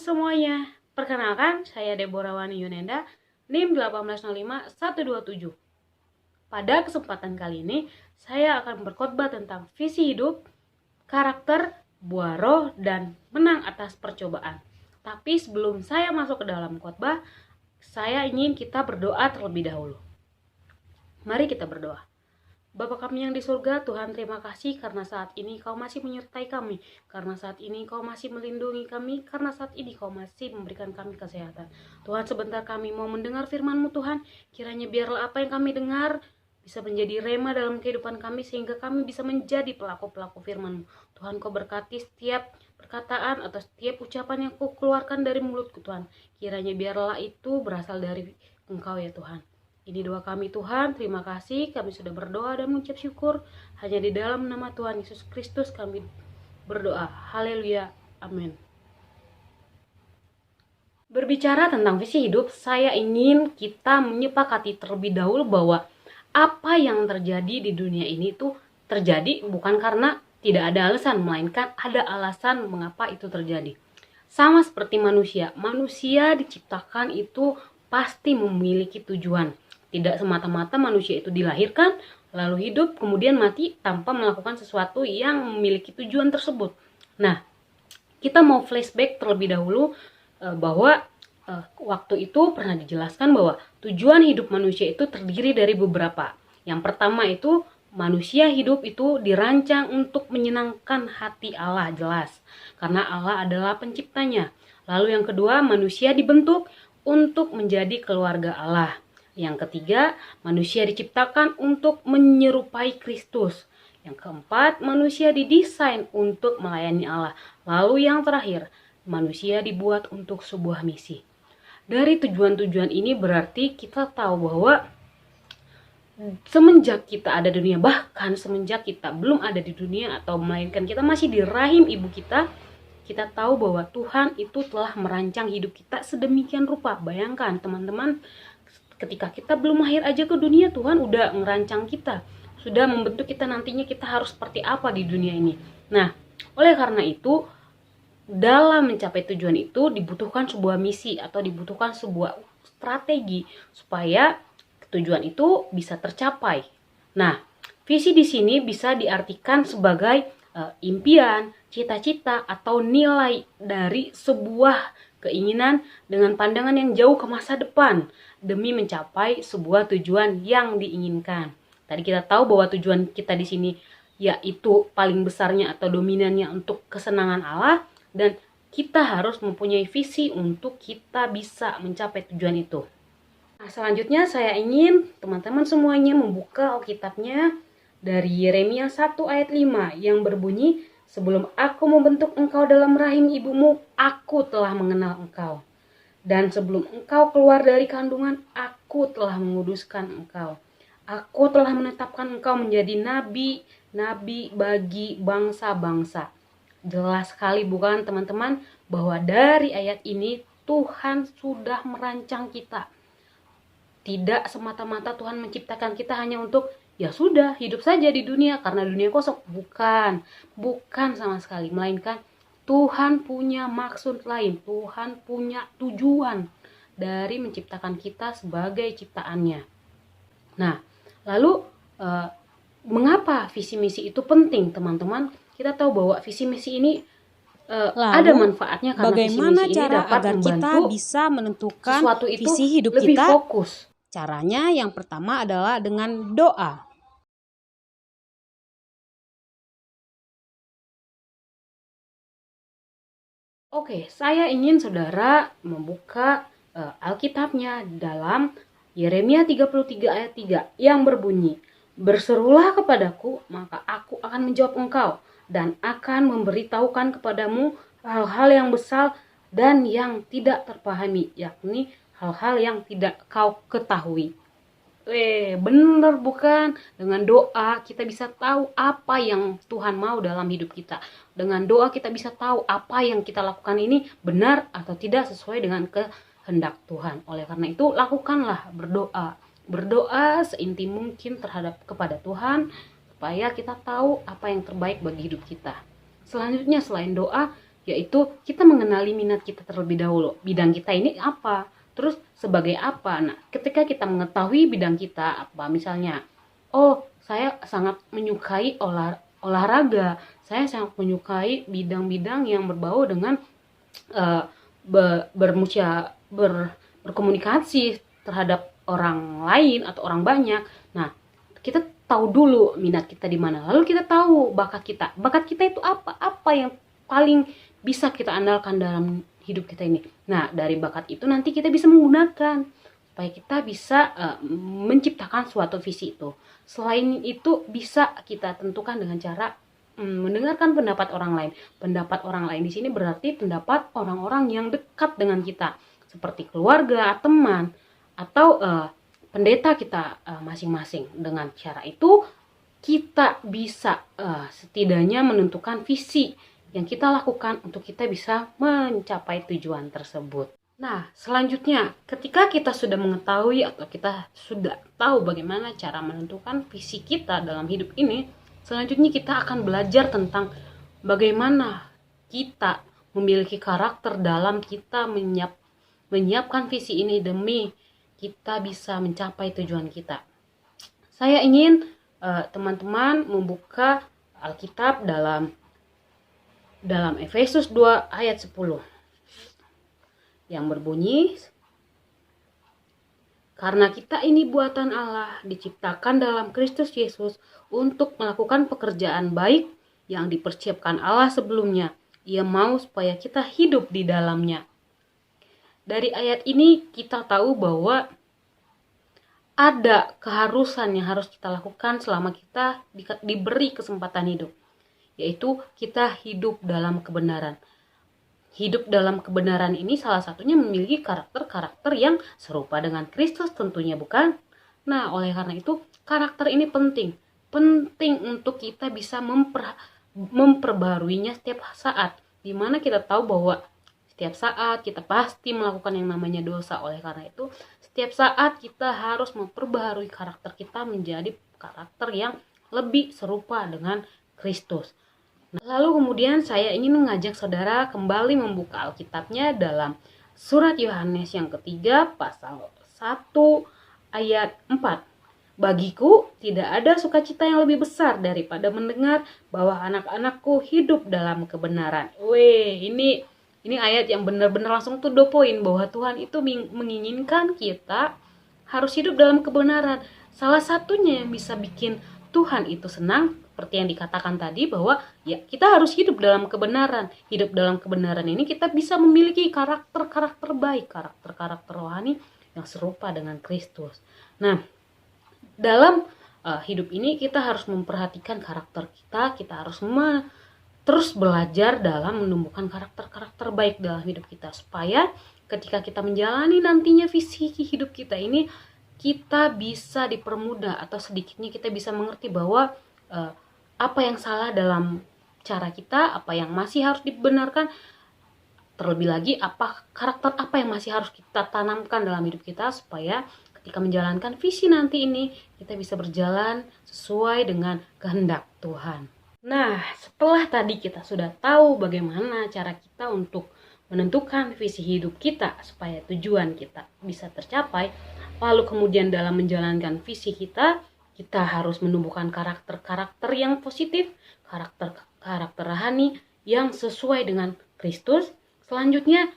semuanya, perkenalkan saya Deborah Wani Yunenda, NIM 1805127. Pada kesempatan kali ini, saya akan berkhotbah tentang visi hidup, karakter, buah roh, dan menang atas percobaan. Tapi sebelum saya masuk ke dalam khotbah, saya ingin kita berdoa terlebih dahulu. Mari kita berdoa. Bapa kami yang di surga, Tuhan terima kasih karena saat ini Kau masih menyertai kami, karena saat ini Kau masih melindungi kami, karena saat ini Kau masih memberikan kami kesehatan. Tuhan, sebentar kami mau mendengar firman-Mu Tuhan, kiranya biarlah apa yang kami dengar bisa menjadi rema dalam kehidupan kami, sehingga kami bisa menjadi pelaku-pelaku firman-Mu. Tuhan, Kau berkati setiap perkataan atau setiap ucapan yang Kau keluarkan dari mulutku Tuhan, kiranya biarlah itu berasal dari Engkau ya Tuhan. Ini doa kami Tuhan, terima kasih kami sudah berdoa dan mengucap syukur. Hanya di dalam nama Tuhan Yesus Kristus kami berdoa. Haleluya, amin. Berbicara tentang visi hidup, saya ingin kita menyepakati terlebih dahulu bahwa apa yang terjadi di dunia ini itu terjadi bukan karena tidak ada alasan, melainkan ada alasan mengapa itu terjadi. Sama seperti manusia diciptakan itu pasti memiliki tujuan. Tidak semata-mata manusia itu dilahirkan, lalu hidup, kemudian mati tanpa melakukan sesuatu yang memiliki tujuan tersebut. Nah, kita mau flashback terlebih dahulu bahwa waktu itu pernah dijelaskan bahwa tujuan hidup manusia itu terdiri dari beberapa. Yang pertama itu manusia hidup itu dirancang untuk menyenangkan hati Allah, jelas. Karena Allah adalah penciptanya. Lalu yang kedua, manusia dibentuk untuk menjadi keluarga Allah. Yang ketiga, manusia diciptakan untuk menyerupai Kristus. Yang keempat, manusia didesain untuk melayani Allah. Lalu yang terakhir, manusia dibuat untuk sebuah misi. Dari tujuan-tujuan ini berarti kita tahu bahwa semenjak kita ada di dunia, bahkan semenjak kita belum ada di dunia atau melainkan kita masih di rahim ibu kita tahu bahwa Tuhan itu telah merancang hidup kita sedemikian rupa. Bayangkan teman-teman, ketika kita belum lahir aja ke dunia, Tuhan udah ngerancang kita, sudah membentuk kita nantinya kita harus seperti apa di dunia ini. Nah, oleh karena itu, dalam mencapai tujuan itu dibutuhkan sebuah misi atau dibutuhkan sebuah strategi supaya tujuan itu bisa tercapai. Nah, visi di sini bisa diartikan sebagai impian, cita-cita, atau nilai dari sebuah keinginan dengan pandangan yang jauh ke masa depan demi mencapai sebuah tujuan yang diinginkan. Tadi kita tahu bahwa tujuan kita di sini yaitu paling besarnya atau dominannya untuk kesenangan Allah, dan kita harus mempunyai visi untuk kita bisa mencapai tujuan itu. Nah, selanjutnya saya ingin teman-teman semuanya membuka Alkitabnya dari Yeremia 1 ayat 5 yang berbunyi, "Sebelum aku membentuk engkau dalam rahim ibumu, aku telah mengenal engkau. Dan sebelum engkau keluar dari kandungan, aku telah menguduskan engkau. Aku telah menetapkan engkau menjadi nabi bagi bangsa-bangsa." Jelas sekali bukan teman-teman bahwa dari ayat ini Tuhan sudah merancang kita. Tidak semata-mata Tuhan menciptakan kita hanya untuk ya sudah hidup saja di dunia karena dunia kosong. Bukan sama sekali, melainkan Tuhan punya maksud lain, Tuhan punya tujuan dari menciptakan kita sebagai ciptaannya. Nah, lalu mengapa visi misi itu penting teman-teman? Kita tahu bahwa visi misi ini ada manfaatnya karena bagaimana visi misi ini cara dapat agar kita membantu bisa menentukan sesuatu itu visi hidup lebih kita? fokus. Caranya yang pertama adalah dengan doa. Oke, saya ingin saudara membuka Alkitabnya dalam Yeremia 33 ayat 3 yang berbunyi, "Berserulah kepadaku, maka aku akan menjawab engkau dan akan memberitahukan kepadamu hal-hal yang besar dan yang tidak terpahami," yakni hal-hal yang tidak kau ketahui. Bener bukan? Dengan doa kita bisa tahu apa yang Tuhan mau dalam hidup kita. Dengan doa kita bisa tahu apa yang kita lakukan ini benar atau tidak sesuai dengan kehendak Tuhan. Oleh karena itu lakukanlah berdoa. Berdoa seintim mungkin kepada Tuhan supaya kita tahu apa yang terbaik bagi hidup kita. Selanjutnya selain doa, yaitu kita mengenali minat kita terlebih dahulu. Bidang kita ini apa? Terus sebagai apa? Nah, ketika kita mengetahui bidang kita apa, misalnya, oh, saya sangat menyukai olahraga, saya sangat menyukai bidang-bidang yang berbau dengan uh, berkomunikasi terhadap orang lain atau orang banyak. Nah, kita tahu dulu minat kita di mana. Lalu kita tahu bakat kita. Bakat kita itu apa? Apa yang paling bisa kita andalkan dalam hidup kita ini. Nah, dari bakat itu nanti kita bisa menggunakan supaya kita bisa menciptakan suatu visi itu. Selain itu bisa kita tentukan dengan cara mendengarkan pendapat orang lain. Pendapat orang lain di sini berarti pendapat orang-orang yang dekat dengan kita, seperti keluarga, teman, atau pendeta kita masing-masing. Dengan cara itu kita bisa setidaknya menentukan visi yang kita lakukan untuk kita bisa mencapai tujuan tersebut. Nah, selanjutnya ketika kita sudah mengetahui atau kita sudah tahu bagaimana cara menentukan visi kita dalam hidup ini, selanjutnya kita akan belajar tentang bagaimana kita memiliki karakter dalam kita menyiapkan visi ini demi kita bisa mencapai tujuan kita. Saya ingin teman-teman membuka Alkitab dalam Efesus 2 ayat 10 yang berbunyi, karena kita ini buatan Allah, diciptakan dalam Kristus Yesus untuk melakukan pekerjaan baik yang dipersiapkan Allah sebelumnya. Ia mau supaya kita hidup di dalamnya. Dari ayat ini kita tahu bahwa ada keharusan yang harus kita lakukan selama kita diberi kesempatan hidup, yaitu kita hidup dalam kebenaran. Hidup dalam kebenaran ini salah satunya memiliki karakter-karakter yang serupa dengan Kristus tentunya, bukan? Nah, oleh karena itu karakter ini penting untuk kita bisa memperbaruinya setiap saat, dimana kita tahu bahwa setiap saat kita pasti melakukan yang namanya dosa. Oleh karena itu setiap saat kita harus memperbaharui karakter kita menjadi karakter yang lebih serupa dengan Kristus. Lalu kemudian saya ingin mengajak saudara kembali membuka Alkitabnya dalam surat Yohanes yang ketiga pasal 1 ayat 4. Bagiku tidak ada sukacita yang lebih besar daripada mendengar bahwa anak-anakku hidup dalam kebenaran. Ini ayat yang benar-benar langsung to the point bahwa Tuhan itu menginginkan kita harus hidup dalam kebenaran. Salah satunya yang bisa bikin Tuhan itu senang, seperti yang dikatakan tadi, bahwa ya kita harus hidup dalam kebenaran. Hidup dalam kebenaran ini kita bisa memiliki karakter-karakter baik, karakter-karakter rohani yang serupa dengan Kristus. Nah, dalam hidup ini kita harus memperhatikan karakter kita harus terus belajar dalam menumbuhkan karakter-karakter baik dalam hidup kita, supaya ketika kita menjalani nantinya visi hidup kita ini, kita bisa dipermudah atau sedikitnya kita bisa mengerti bahwa apa yang salah dalam cara kita, apa yang masih harus dibenarkan, terlebih lagi karakter apa yang masih harus kita tanamkan dalam hidup kita, supaya ketika menjalankan visi nanti ini kita bisa berjalan sesuai dengan kehendak Tuhan. Nah, setelah tadi kita sudah tahu bagaimana cara kita untuk menentukan visi hidup kita supaya tujuan kita bisa tercapai, lalu kemudian dalam menjalankan visi kita harus menumbuhkan karakter-karakter yang positif, karakter rohani yang sesuai dengan Kristus. Selanjutnya,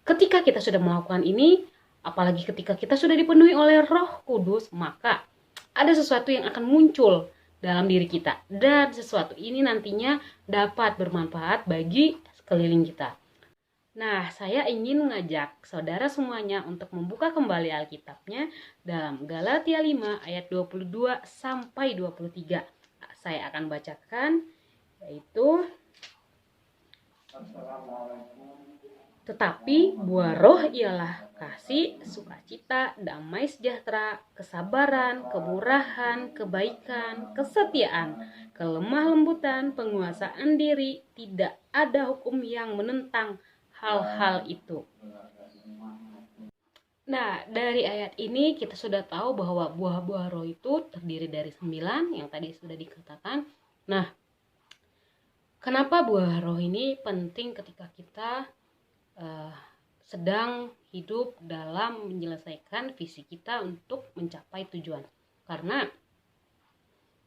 ketika kita sudah melakukan ini, apalagi ketika kita sudah dipenuhi oleh Roh Kudus, maka ada sesuatu yang akan muncul dalam diri kita, dan sesuatu ini nantinya dapat bermanfaat bagi sekeliling kita. Nah, saya ingin mengajak saudara semuanya untuk membuka kembali Alkitabnya dalam Galatia 5 ayat 22 sampai 23. Saya akan bacakan, yaitu, tetapi buah roh ialah kasih, sukacita, damai sejahtera, kesabaran, kemurahan, kebaikan, kesetiaan, kelemah lembutan, penguasaan diri. Tidak ada hukum yang menentang hal-hal itu. Nah, dari ayat ini kita sudah tahu bahwa buah-buah roh itu terdiri dari 9 yang tadi sudah dikatakan. Nah, Kenapa buah roh ini penting ketika kita eh, sedang hidup dalam menyelesaikan visi kita untuk mencapai tujuan? Karena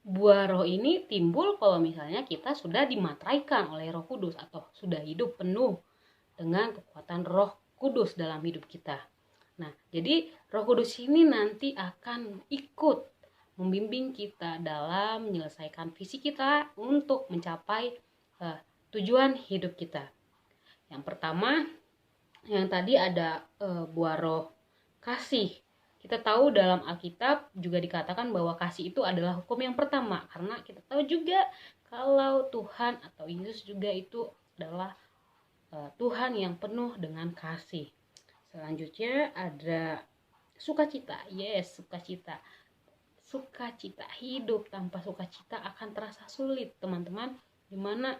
buah roh ini timbul kalau misalnya kita sudah dimateraikan oleh Roh Kudus atau sudah hidup penuh dengan kekuatan Roh Kudus dalam hidup kita. Nah, jadi Roh Kudus ini nanti akan ikut membimbing kita dalam menyelesaikan visi kita untuk mencapai tujuan hidup kita. Yang pertama, yang tadi ada buah roh kasih. Kita tahu dalam Alkitab juga dikatakan bahwa kasih itu adalah hukum yang pertama, karena kita tahu juga kalau Tuhan atau Yesus juga itu adalah Tuhan yang penuh dengan kasih. Selanjutnya ada sukacita. Yes, sukacita. Sukacita, hidup tanpa sukacita akan terasa sulit, teman-teman. Dimana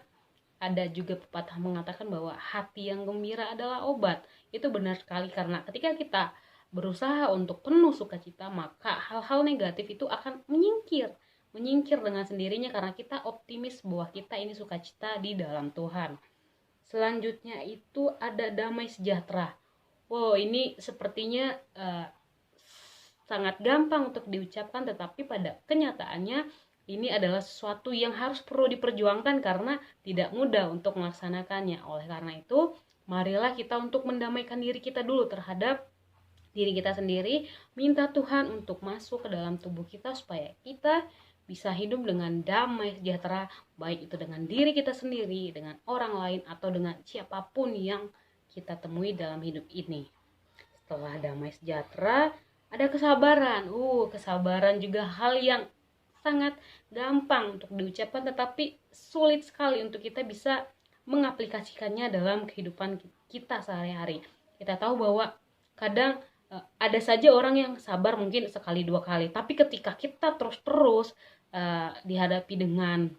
ada juga pepatah mengatakan bahwa hati yang gembira adalah obat. Itu benar sekali, karena ketika kita berusaha untuk penuh sukacita, maka hal-hal negatif itu akan menyingkir dengan sendirinya, karena kita optimis bahwa kita ini sukacita di dalam Tuhan. Selanjutnya itu ada damai sejahtera. Wow, ini sepertinya sangat gampang untuk diucapkan, tetapi pada kenyataannya ini adalah sesuatu yang harus perlu diperjuangkan karena tidak mudah untuk melaksanakannya. Oleh karena itu, marilah kita untuk mendamaikan diri kita dulu terhadap diri kita sendiri, minta Tuhan untuk masuk ke dalam tubuh kita supaya kita bisa hidup dengan damai sejahtera, baik itu dengan diri kita sendiri, dengan orang lain, atau dengan siapapun yang kita temui dalam hidup ini. Setelah damai sejahtera, ada kesabaran. Kesabaran juga hal yang sangat gampang untuk diucapkan, tetapi sulit sekali untuk kita bisa mengaplikasikannya dalam kehidupan kita sehari-hari. Kita tahu bahwa kadang ada saja orang yang sabar mungkin sekali dua kali, tapi ketika kita terus-terus dihadapi dengan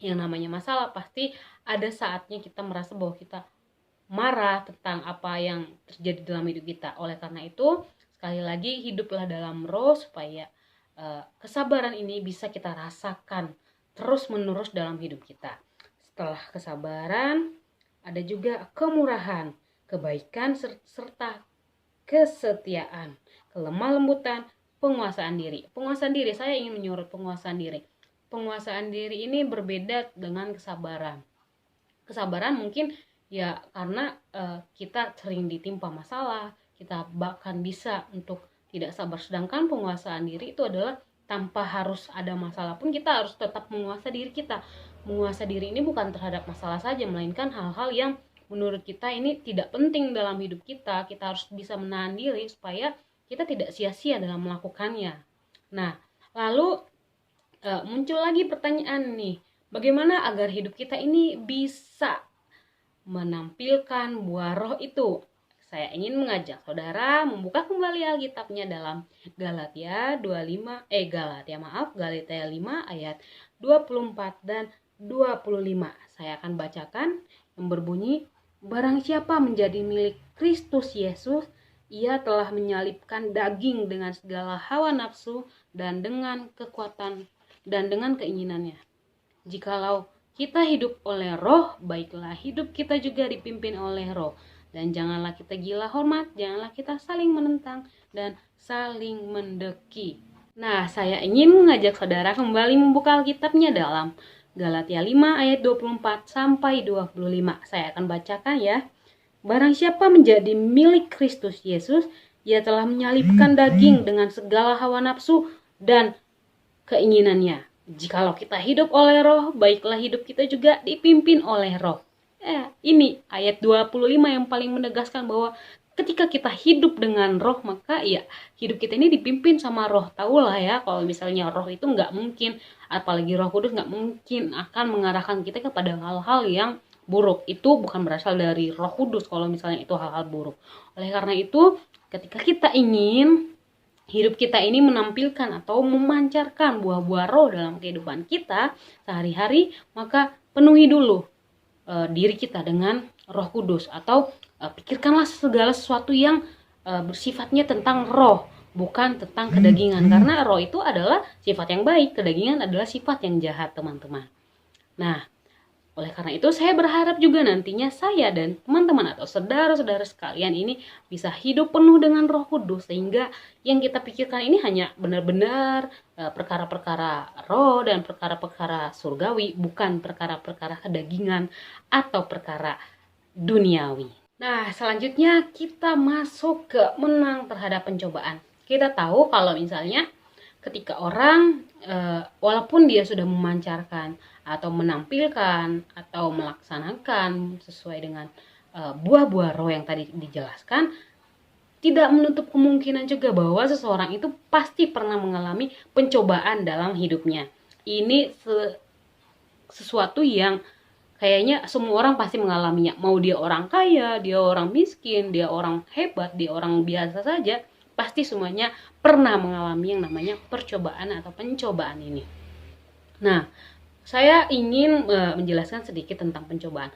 yang namanya masalah, pasti ada saatnya kita merasa bahwa kita marah tentang apa yang terjadi dalam hidup kita. Oleh karena itu, sekali lagi hiduplah dalam roh supaya kesabaran ini bisa kita rasakan terus-menerus dalam hidup kita. Setelah kesabaran, ada juga kemurahan, kebaikan serta kesetiaan, kelemah lembutan, penguasaan diri. Penguasaan diri, saya ingin menyorot penguasaan diri. Penguasaan diri ini berbeda dengan kesabaran. Kesabaran mungkin ya karena kita sering ditimpa masalah, kita bahkan bisa untuk tidak sabar. Sedangkan penguasaan diri itu adalah tanpa harus ada masalah pun kita harus tetap menguasai diri kita. Menguasai diri ini bukan terhadap masalah saja, melainkan hal-hal yang menurut kita ini tidak penting dalam hidup kita. Kita harus bisa menahan diri supaya kita tidak sia-sia dalam melakukannya. Nah, lalu muncul lagi pertanyaan nih, bagaimana agar hidup kita ini bisa menampilkan buah roh itu? Saya ingin mengajak saudara membuka kembali Alkitabnya dalam Galatia 5 ayat 24 dan 25. Saya akan bacakan yang berbunyi, barang siapa menjadi milik Kristus Yesus, ia telah menyalibkan daging dengan segala hawa nafsu dan dengan kekuatan dan dengan keinginannya. Jikalau kita hidup oleh roh, baiklah hidup kita juga dipimpin oleh roh. Dan janganlah kita gila hormat, janganlah kita saling menentang dan saling mendeki. Nah, saya ingin mengajak saudara kembali membuka Alkitabnya dalam Galatia 5 ayat 24 sampai 25. Saya akan bacakan ya. Barang siapa menjadi milik Kristus Yesus, ia telah menyalibkan daging dengan segala hawa nafsu dan keinginannya. Jikalau kita hidup oleh roh, baiklah hidup kita juga dipimpin oleh roh. Ini ayat 25 yang paling menegaskan bahwa ketika kita hidup dengan roh, maka ya hidup kita ini dipimpin sama roh. Tahulah ya, kalau misalnya roh itu nggak mungkin, apalagi Roh Kudus nggak mungkin akan mengarahkan kita kepada hal-hal yang buruk. Itu bukan berasal dari Roh Kudus kalau misalnya itu hal-hal buruk. Oleh karena itu, ketika kita ingin hidup kita ini menampilkan atau memancarkan buah-buah roh dalam kehidupan kita sehari-hari, maka penuhi dulu diri kita dengan Roh Kudus, atau pikirkanlah segala sesuatu yang bersifatnya tentang roh, bukan tentang kedagingan. Karena roh itu adalah sifat yang baik, kedagingan adalah sifat yang jahat, teman-teman. Nah, Oleh karena itu saya berharap juga nantinya saya dan teman-teman atau saudara-saudara sekalian ini bisa hidup penuh dengan Roh Kudus, sehingga yang kita pikirkan ini hanya benar-benar perkara-perkara roh dan perkara-perkara surgawi, bukan perkara-perkara kedagingan atau perkara duniawi. Nah, selanjutnya kita masuk ke menang terhadap pencobaan. Kita tahu kalau misalnya ketika orang walaupun dia sudah memancarkan atau menampilkan atau melaksanakan sesuai dengan buah-buah roh yang tadi dijelaskan, tidak menutup kemungkinan juga bahwa seseorang itu pasti pernah mengalami pencobaan dalam hidupnya. Ini sesuatu yang kayaknya semua orang pasti mengalaminya. Mau dia orang kaya, dia orang miskin, dia orang hebat, dia orang biasa saja, pasti semuanya pernah mengalami yang namanya percobaan atau pencobaan ini. Nah, saya ingin menjelaskan sedikit tentang pencobaan.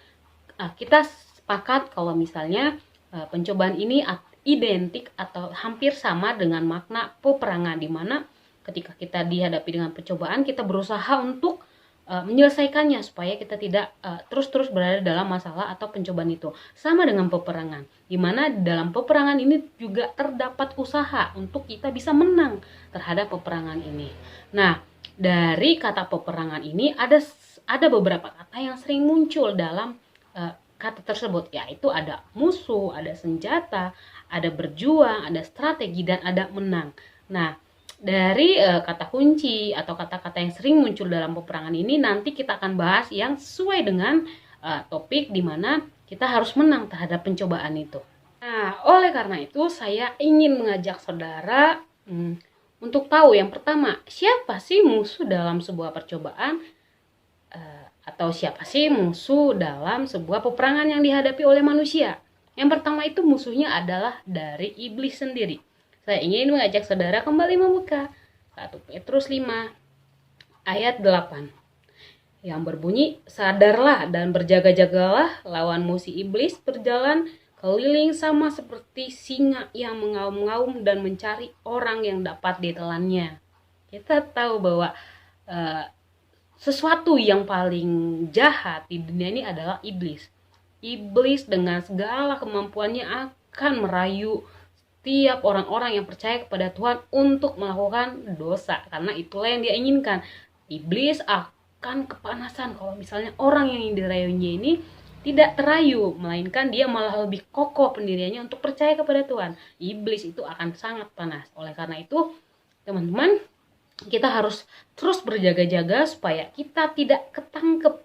Kita sepakat kalau misalnya pencobaan ini identik atau hampir sama dengan makna peperangan, di mana ketika kita dihadapi dengan percobaan, kita berusaha untuk menyelesaikannya supaya kita tidak terus-terus berada dalam masalah atau pencobaan itu. Sama dengan peperangan, di mana dalam peperangan ini juga terdapat usaha untuk kita bisa menang terhadap peperangan ini. Nah, dari kata peperangan ini ada beberapa kata yang sering muncul dalam kata tersebut, yaitu ada musuh, ada senjata, ada berjuang, ada strategi, dan ada menang. Nah, dari kata kunci atau kata-kata yang sering muncul dalam peperangan ini, nanti kita akan bahas yang sesuai dengan topik di mana kita harus menang terhadap pencobaan itu. Nah, oleh karena itu saya ingin mengajak saudara untuk tahu yang pertama, siapa sih musuh dalam sebuah percobaan, atau siapa sih musuh dalam sebuah peperangan yang dihadapi oleh manusia. Yang pertama itu musuhnya adalah dari iblis sendiri. Saya ingin mengajak saudara kembali membuka 1 Petrus 5 ayat 8 yang berbunyi, sadarlah dan berjaga-jagalah, lawanmu si iblis berjalan keliling sama seperti singa yang mengaum-ngaum dan mencari orang yang dapat ditelannya. Kita tahu bahwa sesuatu yang paling jahat di dunia ini adalah iblis. Iblis dengan segala kemampuannya akan merayu setiap orang-orang yang percaya kepada Tuhan untuk melakukan dosa, karena itulah yang dia inginkan. Iblis akan kepanasan kalau misalnya orang yang dirayunya ini tidak terayu, melainkan dia malah lebih kokoh pendiriannya untuk percaya kepada Tuhan. Iblis itu akan sangat panas. Oleh karena itu, teman-teman, kita harus terus berjaga-jaga supaya kita tidak ketangkep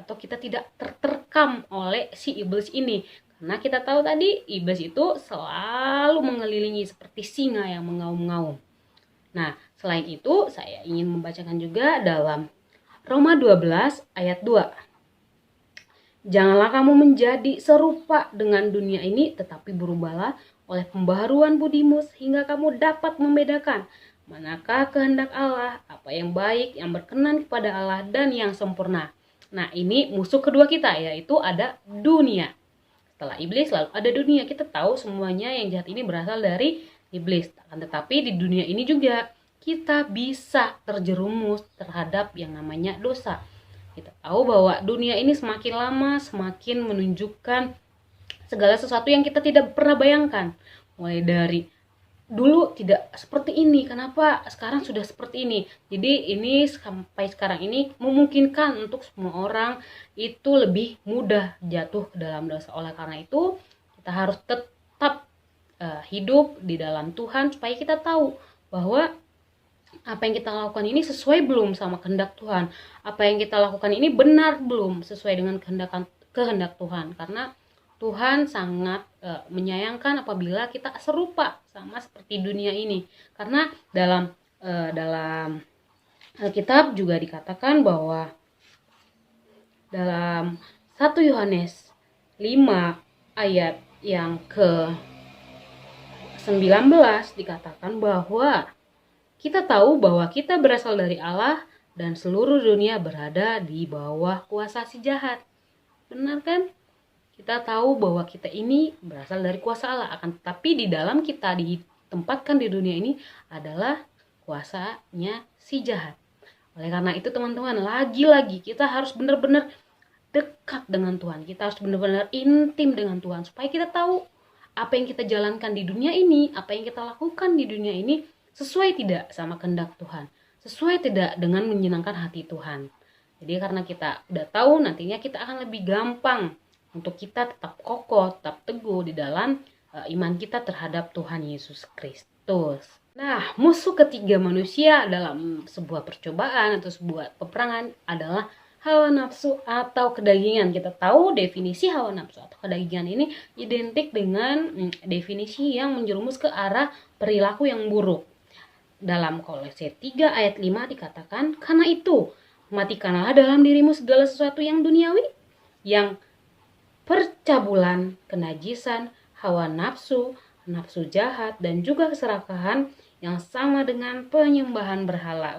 atau kita tidak terterkam oleh si iblis ini. Karena kita tahu tadi iblis itu selalu mengelilingi seperti singa yang mengaum-ngaum. Nah, selain itu saya ingin membacakan juga dalam Roma 12 ayat 2. Janganlah kamu menjadi serupa dengan dunia ini, tetapi berubahlah oleh pembaharuan budimu sehingga kamu dapat membedakan manakah kehendak Allah, apa yang baik, yang berkenan kepada Allah, dan yang sempurna. Nah, ini musuh kedua kita, yaitu ada dunia. Setelah iblis lalu ada dunia. Kita tahu semuanya yang jahat ini berasal dari iblis. Tetapi di dunia ini juga kita bisa terjerumus terhadap yang namanya dosa. Kita tahu bahwa dunia ini semakin lama semakin menunjukkan segala sesuatu yang kita tidak pernah bayangkan. Mulai dari dulu tidak seperti ini, kenapa sekarang sudah seperti ini. Jadi ini sampai sekarang ini memungkinkan untuk semua orang itu lebih mudah jatuh ke dalam dosa. Oleh karena itu kita harus tetap hidup di dalam Tuhan supaya kita tahu bahwa apa yang kita lakukan ini sesuai belum sama kehendak Tuhan. Apa yang kita lakukan ini benar belum sesuai dengan kehendak Tuhan. Karena Tuhan sangat menyayangkan apabila kita serupa sama seperti dunia ini. Karena dalam Alkitab juga dikatakan bahwa dalam 1 Yohanes 5 ayat yang ke-19 dikatakan bahwa kita tahu bahwa kita berasal dari Allah dan seluruh dunia berada di bawah kuasa si jahat. Benar kan? Kita tahu bahwa kita ini berasal dari kuasa Allah, akan tetapi di dalam kita ditempatkan di dunia ini adalah kuasanya si jahat. Oleh karena itu teman-teman, lagi-lagi kita harus benar-benar dekat dengan Tuhan. Kita harus benar-benar intim dengan Tuhan supaya kita tahu apa yang kita jalankan di dunia ini, apa yang kita lakukan di dunia ini sesuai tidak sama kehendak Tuhan, sesuai tidak dengan menyenangkan hati Tuhan. Jadi karena kita udah tahu, nantinya kita akan lebih gampang untuk kita tetap kokoh, tetap teguh di dalam iman kita terhadap Tuhan Yesus Kristus. Nah, musuh ketiga manusia dalam sebuah percobaan atau sebuah peperangan adalah hawa nafsu atau kedagingan. Kita tahu definisi hawa nafsu atau kedagingan ini identik dengan definisi yang menjerumus ke arah perilaku yang buruk. Dalam Kolose 3 ayat 5 dikatakan, karena itu matikanlah dalam dirimu segala sesuatu yang duniawi, yang percabulan, kenajisan, hawa nafsu, nafsu jahat, dan juga keserakahan yang sama dengan penyembahan berhala.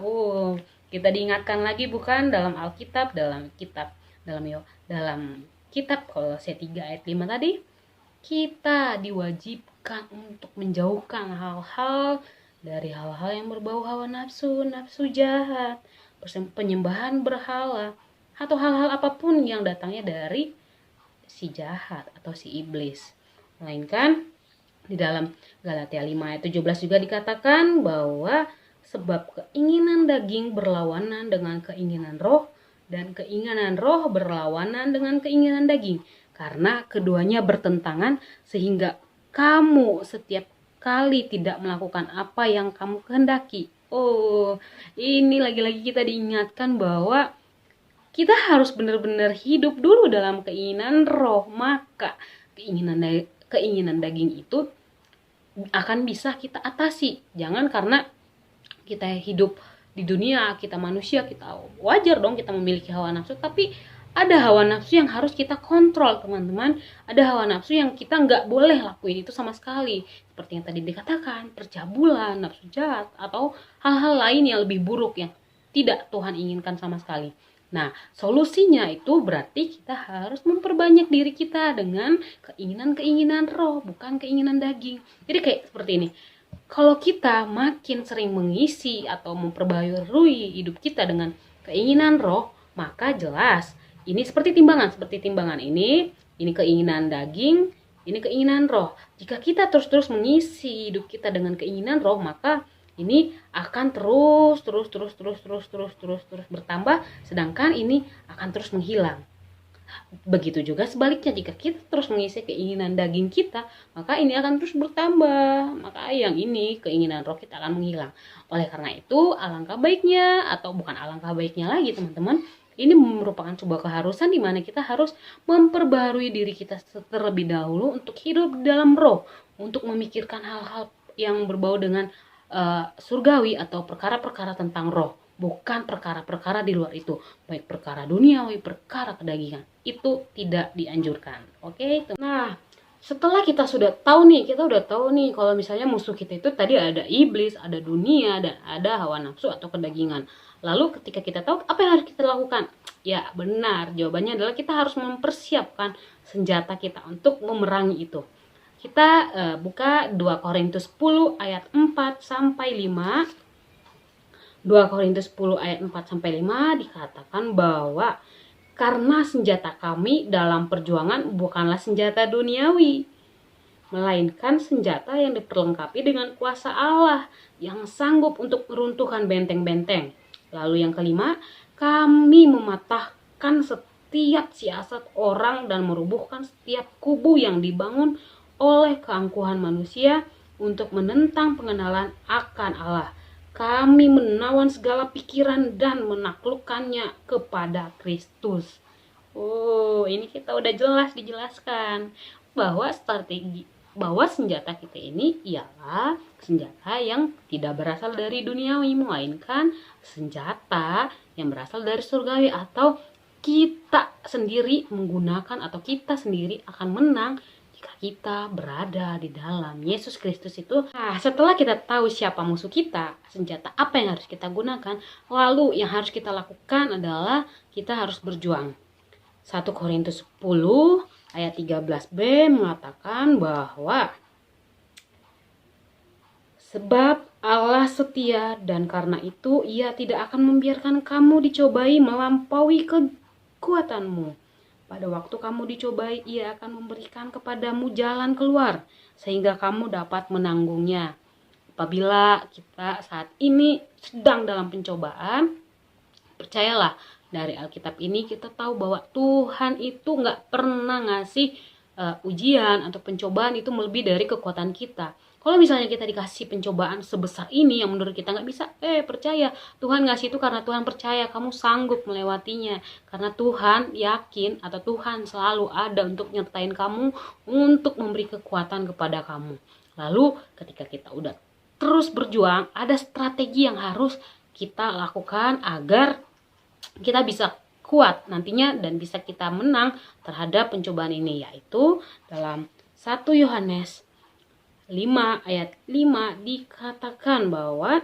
Kita diingatkan lagi bukan dalam Alkitab, dalam kitab Kolose 3 ayat 5 tadi, kita diwajibkan untuk menjauhkan hal-hal yang berbau hawa nafsu, nafsu jahat, penyembahan berhala, atau hal-hal apapun yang datangnya dari si jahat atau si iblis. Melainkan di dalam Galatia 5 ayat 17 juga dikatakan bahwa sebab keinginan daging berlawanan dengan keinginan roh, dan keinginan roh berlawanan dengan keinginan daging, karena keduanya bertentangan sehingga kamu setiap kali tidak melakukan apa yang kamu kehendaki. Ini lagi-lagi kita diingatkan bahwa kita harus benar-benar hidup dulu dalam keinginan roh, maka keinginan daging itu akan bisa kita atasi. Jangan karena kita hidup di dunia, kita manusia, kita wajar dong kita memiliki hawa nafsu, tapi ada hawa nafsu yang harus kita kontrol, teman-teman. Ada hawa nafsu yang kita nggak boleh lakuin itu sama sekali, seperti yang tadi dikatakan, percabulan, nafsu jahat, atau hal-hal lain yang lebih buruk yang tidak Tuhan inginkan sama sekali. Nah, solusinya itu berarti kita harus memperbanyak diri kita dengan keinginan-keinginan roh, bukan keinginan daging. Jadi kayak seperti ini. Kalau kita makin sering mengisi atau memperbarui hidup kita dengan keinginan roh, maka jelas ini seperti timbangan ini keinginan daging, ini keinginan roh. Jika kita terus-terus mengisi hidup kita dengan keinginan roh, maka ini akan terus bertambah, sedangkan ini akan terus menghilang. Begitu juga sebaliknya, jika kita terus mengisi keinginan daging kita, maka ini akan terus bertambah, maka yang ini keinginan roh kita akan menghilang. Oleh karena itu, alangkah baiknya, atau bukan alangkah baiknya lagi teman-teman, ini merupakan sebuah keharusan di mana kita harus memperbarui diri kita terlebih dahulu untuk hidup dalam roh, untuk memikirkan hal-hal yang berbau dengan surgawi atau perkara-perkara tentang roh, bukan perkara-perkara di luar itu, baik perkara duniawi, perkara kedagingan, itu tidak dianjurkan. Oke? Nah, setelah kita udah tahu nih kalau misalnya musuh kita itu tadi ada iblis, ada dunia, dan ada hawa nafsu atau kedagingan. Lalu ketika kita tahu, apa yang harus kita lakukan? Ya benar, jawabannya adalah kita harus mempersiapkan senjata kita untuk memerangi itu. Kita buka 2 Korintus 10 ayat 4 sampai 5. 2 Korintus 10 ayat 4 sampai 5 dikatakan bahwa karena senjata kami dalam perjuangan bukanlah senjata duniawi, melainkan senjata yang diperlengkapi dengan kuasa Allah yang sanggup untuk meruntuhkan benteng-benteng. Lalu yang kelima, kami mematahkan setiap siasat orang dan merubuhkan setiap kubu yang dibangun oleh keangkuhan manusia untuk menentang pengenalan akan Allah. Kami menawan segala pikiran dan menaklukkannya kepada Kristus. Ini kita udah jelas dijelaskan bahwa senjata kita ini ialah senjata yang tidak berasal dari duniawi, melainkan senjata yang berasal dari surgawi, atau kita sendiri menggunakan, atau kita sendiri akan menang jika kita berada di dalam Yesus Kristus itu. Nah, setelah kita tahu siapa musuh kita, senjata apa yang harus kita gunakan, lalu yang harus kita lakukan adalah kita harus berjuang. 1 Korintus 10 ayat 13b mengatakan bahwa sebab Allah setia dan karena itu Ia tidak akan membiarkan kamu dicobai melampaui kekuatanmu. Pada waktu kamu dicobai, Ia akan memberikan kepadamu jalan keluar, sehingga kamu dapat menanggungnya. Apabila kita saat ini sedang dalam pencobaan, percayalah, dari Alkitab ini kita tahu bahwa Tuhan itu gak pernah ngasih ujian atau pencobaan itu melebihi dari kekuatan kita. Kalau misalnya kita dikasih pencobaan sebesar ini yang menurut kita nggak bisa, percaya Tuhan ngasih itu karena Tuhan percaya kamu sanggup melewatinya. Karena Tuhan yakin atau Tuhan selalu ada untuk nyertain kamu, untuk memberi kekuatan kepada kamu. Lalu ketika kita udah terus berjuang, ada strategi yang harus kita lakukan agar kita bisa kuat nantinya dan bisa kita menang terhadap pencobaan ini, yaitu dalam 1 Yohanes 5 ayat 5 dikatakan bahwa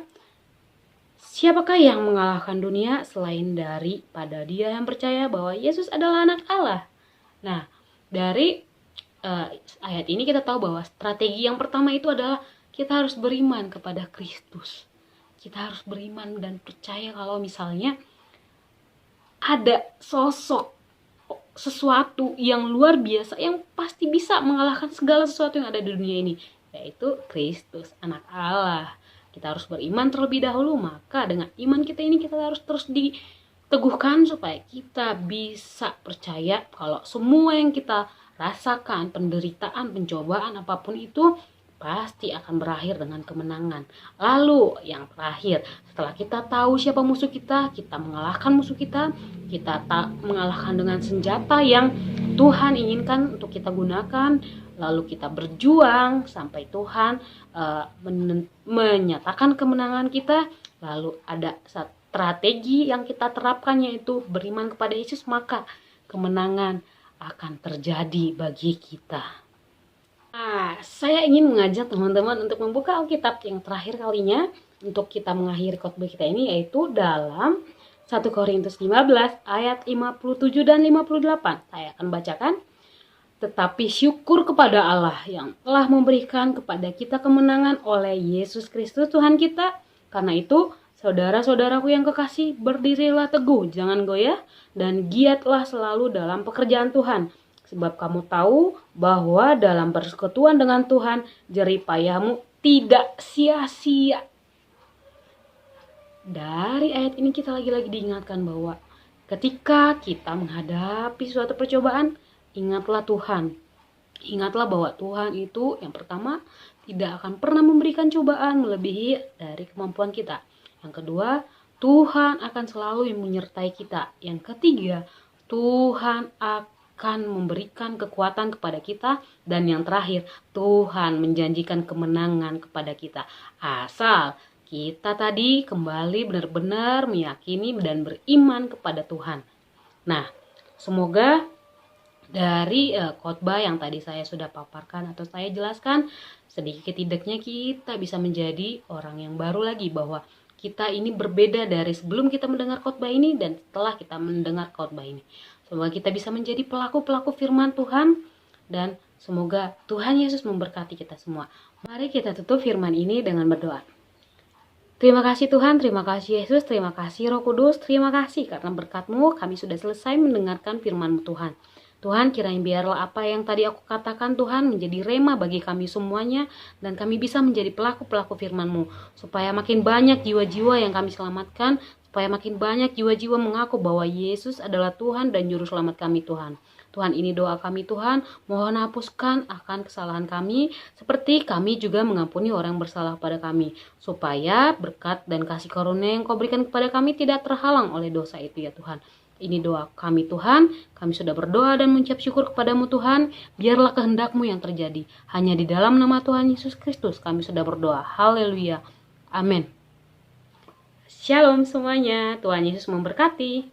siapakah yang mengalahkan dunia selain daripada dia yang percaya bahwa Yesus adalah anak Allah. Nah, dari ayat ini kita tahu bahwa strategi yang pertama itu adalah kita harus beriman kepada Kristus. Kita harus beriman dan percaya kalau misalnya ada sosok sesuatu yang luar biasa yang pasti bisa mengalahkan segala sesuatu yang ada di dunia ini, yaitu Kristus, anak Allah. Kita harus beriman terlebih dahulu, maka dengan iman kita ini kita harus terus diteguhkan supaya kita bisa percaya kalau semua yang kita rasakan, penderitaan, pencobaan apapun itu pasti akan berakhir dengan kemenangan. Lalu yang terakhir, setelah kita tahu siapa musuh kita mengalahkan musuh kita mengalahkan dengan senjata yang Tuhan inginkan untuk kita gunakan. Lalu kita berjuang sampai Tuhan menyatakan kemenangan kita. Lalu ada strategi yang kita terapkan, yaitu beriman kepada Yesus, maka kemenangan akan terjadi bagi kita. Saya ingin mengajak teman-teman untuk membuka Alkitab yang terakhir kalinya untuk kita mengakhiri khotbah kita ini, yaitu dalam 1 Korintus 15 ayat 57 dan 58. Saya akan bacakan. Tetapi syukur kepada Allah yang telah memberikan kepada kita kemenangan oleh Yesus Kristus Tuhan kita. Karena itu, saudara-saudaraku yang kekasih, berdirilah teguh, jangan goyah, dan giatlah selalu dalam pekerjaan Tuhan. Sebab kamu tahu bahwa dalam persekutuan dengan Tuhan, jerih payahmu tidak sia-sia. Dari ayat ini kita lagi-lagi diingatkan bahwa ketika kita menghadapi suatu percobaan, ingatlah Tuhan. Ingatlah bahwa Tuhan itu yang pertama tidak akan pernah memberikan cobaan melebihi dari kemampuan kita. Yang kedua, Tuhan akan selalu menyertai kita. Yang ketiga, Tuhan akan memberikan kekuatan kepada kita. Dan yang terakhir, Tuhan menjanjikan kemenangan kepada kita. Asal kita tadi kembali benar-benar meyakini dan beriman kepada Tuhan. Nah, semoga dari khotbah yang tadi saya sudah paparkan atau saya jelaskan, sedikit tidaknya kita bisa menjadi orang yang baru lagi, bahwa kita ini berbeda dari sebelum kita mendengar khotbah ini dan setelah kita mendengar khotbah ini. Semoga kita bisa menjadi pelaku-pelaku firman Tuhan, dan semoga Tuhan Yesus memberkati kita semua. Mari kita tutup firman ini dengan berdoa. Terima kasih Tuhan, terima kasih Yesus, terima kasih Roh Kudus, terima kasih karena berkat-Mu kami sudah selesai mendengarkan firman-Mu Tuhan. Tuhan, kirain biarlah apa yang tadi aku katakan Tuhan menjadi rema bagi kami semuanya, dan kami bisa menjadi pelaku-pelaku firman-Mu, supaya makin banyak jiwa-jiwa yang kami selamatkan, supaya makin banyak jiwa-jiwa mengaku bahwa Yesus adalah Tuhan dan Juru Selamat kami Tuhan. Tuhan, ini doa kami Tuhan, mohon hapuskan akan kesalahan kami, seperti kami juga mengampuni orang yang bersalah pada kami, supaya berkat dan kasih karunia yang Kau berikan kepada kami tidak terhalang oleh dosa itu ya Tuhan. Ini doa kami Tuhan, kami sudah berdoa dan mengucap syukur kepadamu Tuhan, biarlah kehendak-Mu yang terjadi. Hanya di dalam nama Tuhan Yesus Kristus kami sudah berdoa, haleluya, amin. Shalom semuanya, Tuhan Yesus memberkati.